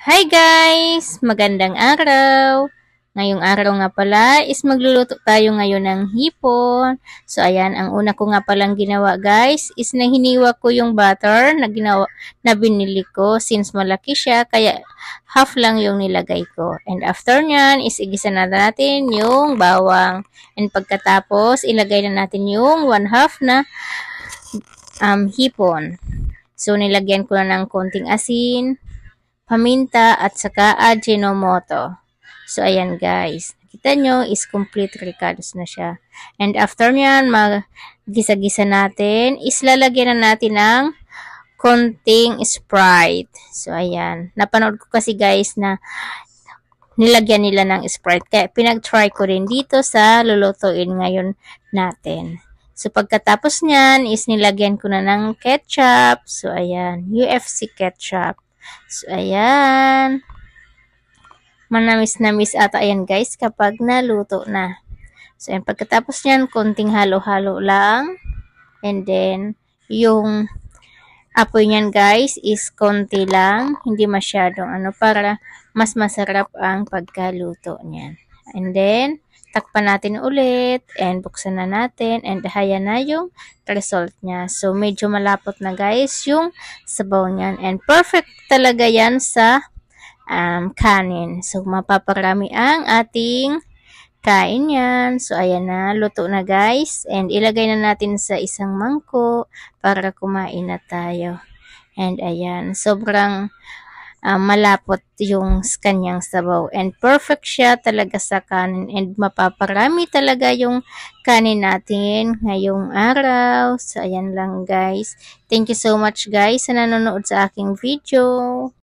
Hi guys! Magandang araw! Ngayong araw nga pala is magluluto tayo ngayon ng hipon. So ayan, ang una ko nga palang ginawa guys is hiniwa ko yung butter na binili ko since malaki siya kaya half lang yung nilagay ko. And after nyan is igisa na natin yung bawang. And pagkatapos ilagay na natin yung 1/2 na hipon. So nilagyan ko na ng konting asin, paminta, at saka Ajinomoto. So, ayan guys. Kita nyo is complete ricados na siya. And after nyan, mag-gisa-gisa natin, is lalagyan na natin ng konting Sprite. So, ayan. Napanood ko kasi guys na nilagyan nila ng Sprite. Kaya pinag-try ko rin dito sa lulutuin ngayon natin. So, pagkatapos nyan, is nilagyan ko na ng ketchup. So, ayan. UFC ketchup. So, ayan. Manamis-namis ata ayan guys kapag naluto na. So, ayan. Pagkatapos nyan, konting halo-halo lang. And then, yung apoy nyan guys is konti lang. Hindi masyadong para mas masarap ang pagkaluto nyan. And then, takpan natin ulit and buksan na natin and haya na yung result niya. So, medyo malapot na guys yung sabaw niyan. And perfect talaga yan sa kanin. So, mapaparami ang ating kain yan. So, ayan na. Luto na guys. And ilagay na natin sa isang mangkok para kumain na tayo. And ayan. Sobrang malapot yung kanyang sabaw. And perfect siya talaga sa kanin. And mapaparami talaga yung kanin natin ngayong araw. So, ayan lang guys. Thank you so much guys sa nanonood sa aking video.